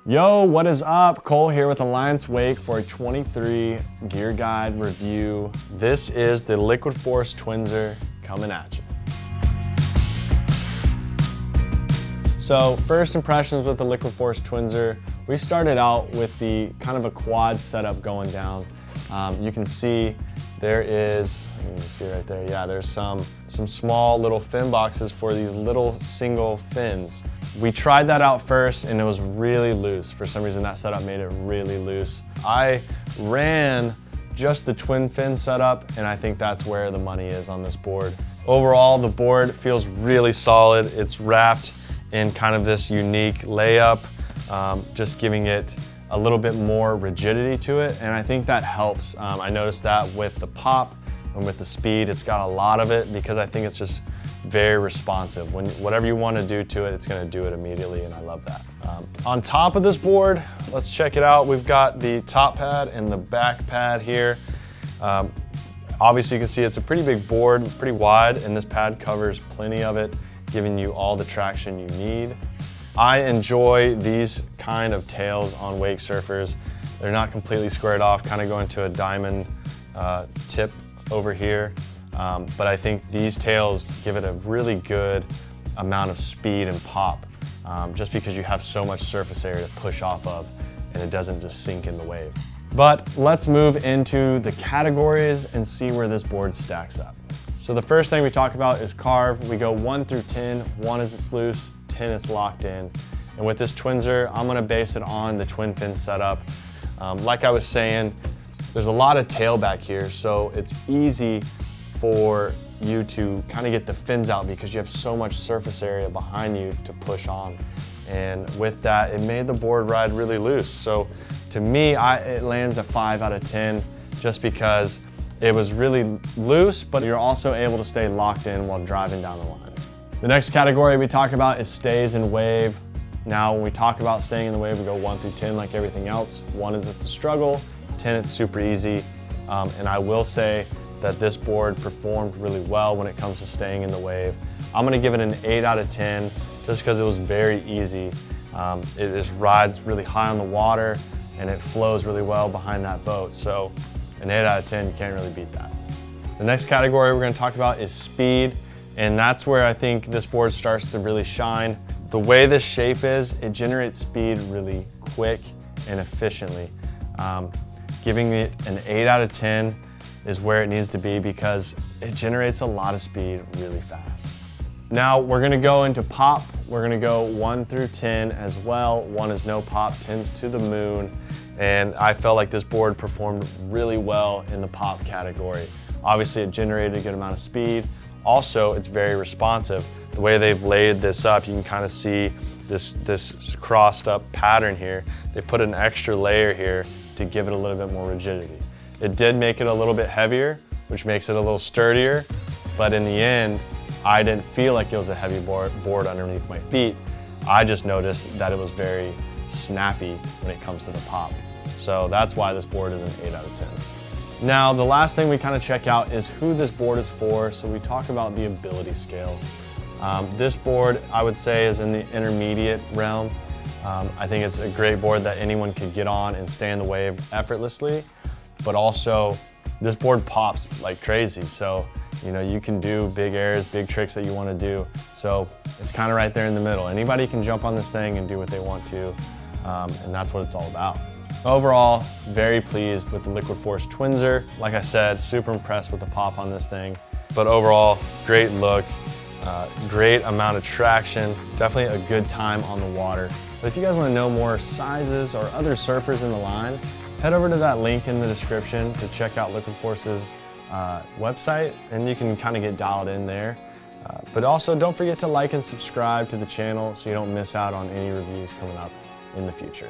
Yo, what is up? Cole here with Alliance Wake for a 23 gear guide review. This is the Liquid Force Twinzer coming at you. So first impressions with the Liquid Force Twinzer, we started out with the kind of a quad setup going down. You can see there is, you can see right there, yeah, there's some small little fin boxes for these little single fins. We tried that out first and it was really loose. For some reason that setup made it really loose. I ran just the twin fin setup and I think that's where the money is on this board. Overall, the board feels really solid. It's wrapped in kind of this unique layup, just giving it a little bit more rigidity to it, and I think that helps. I noticed that with the pop and with the speed, it's got a lot of it because I think it's just very responsive. Whatever you want to do to it, it's going to do it immediately, and I love that. On top of this board, let's check it out. We've got the top pad and the back pad here. Obviously, you can see it's a pretty big board, pretty wide, and this pad covers plenty of it, giving you all the traction you need. I enjoy these kind of tails on wake surfers. They're not completely squared off, kind of going to a diamond tip over here. But I think these tails give it a really good amount of speed and pop, just because you have so much surface area to push off of and it doesn't just sink in the wave. But let's move into the categories and see where this board stacks up. So the first thing we talk about is carve. We go 1 through 10. 1 is it's loose, 10 is locked in. And with this Twinzer, I'm gonna base it on the twin fin setup. Like I was saying, there's a lot of tail back here, so it's easy for you to kind of get the fins out because you have so much surface area behind you to push on. And with that, it made the board ride really loose. So to me, it lands a 5 out of 10 just because it was really loose, but you're also able to stay locked in while driving down the line. The next category we talk about is stays in wave. Now, when we talk about staying in the wave, we go 1 through 10 like everything else. 1 is it's a struggle, 10 it's super easy. And I will say that this board performed really well when it comes to staying in the wave. I'm gonna give it an 8 out of 10 just because it was very easy. It just rides really high on the water and it flows really well behind that boat. So an 8 out of 10, you can't really beat that. The next category we're gonna talk about is speed, and that's where I think this board starts to really shine. The way this shape is, it generates speed really quick and efficiently. Giving it an 8 out of 10 is where it needs to be because it generates a lot of speed really fast. Now we're gonna go into pop. We're gonna go 1 through 10 as well. 1 is no pop, 10's to the moon. And I felt like this board performed really well in the pop category. Obviously it generated a good amount of speed. Also, it's very responsive. The way they've laid this up, you can kind of see this crossed up pattern here. They put an extra layer here to give it a little bit more rigidity. It did make it a little bit heavier, which makes it a little sturdier, but in the end, I didn't feel like it was a heavy board underneath my feet. I just noticed that it was very snappy when it comes to the pop. So that's why this board is an 8 out of 10. Now, the last thing we kind of check out is who this board is for. So we talk about the ability scale. This board, I would say, is in the intermediate realm. I think it's a great board that anyone could get on and stay in the wave effortlessly, but also this board pops like crazy. So, you know, you can do big airs, big tricks that you want to do. So it's kind of right there in the middle. Anybody can jump on this thing and do what they want to, and that's what it's all about. Overall, very pleased with the Liquid Force Twinzer. Like I said, super impressed with the pop on this thing. But overall, great look, great amount of traction, definitely a good time on the water. But if you guys want to know more sizes or other surfers in the line, head over to that link in the description to check out Liquid Force's website, and you can kind of get dialed in there. But also, don't forget to like and subscribe to the channel so you don't miss out on any reviews coming up in the future.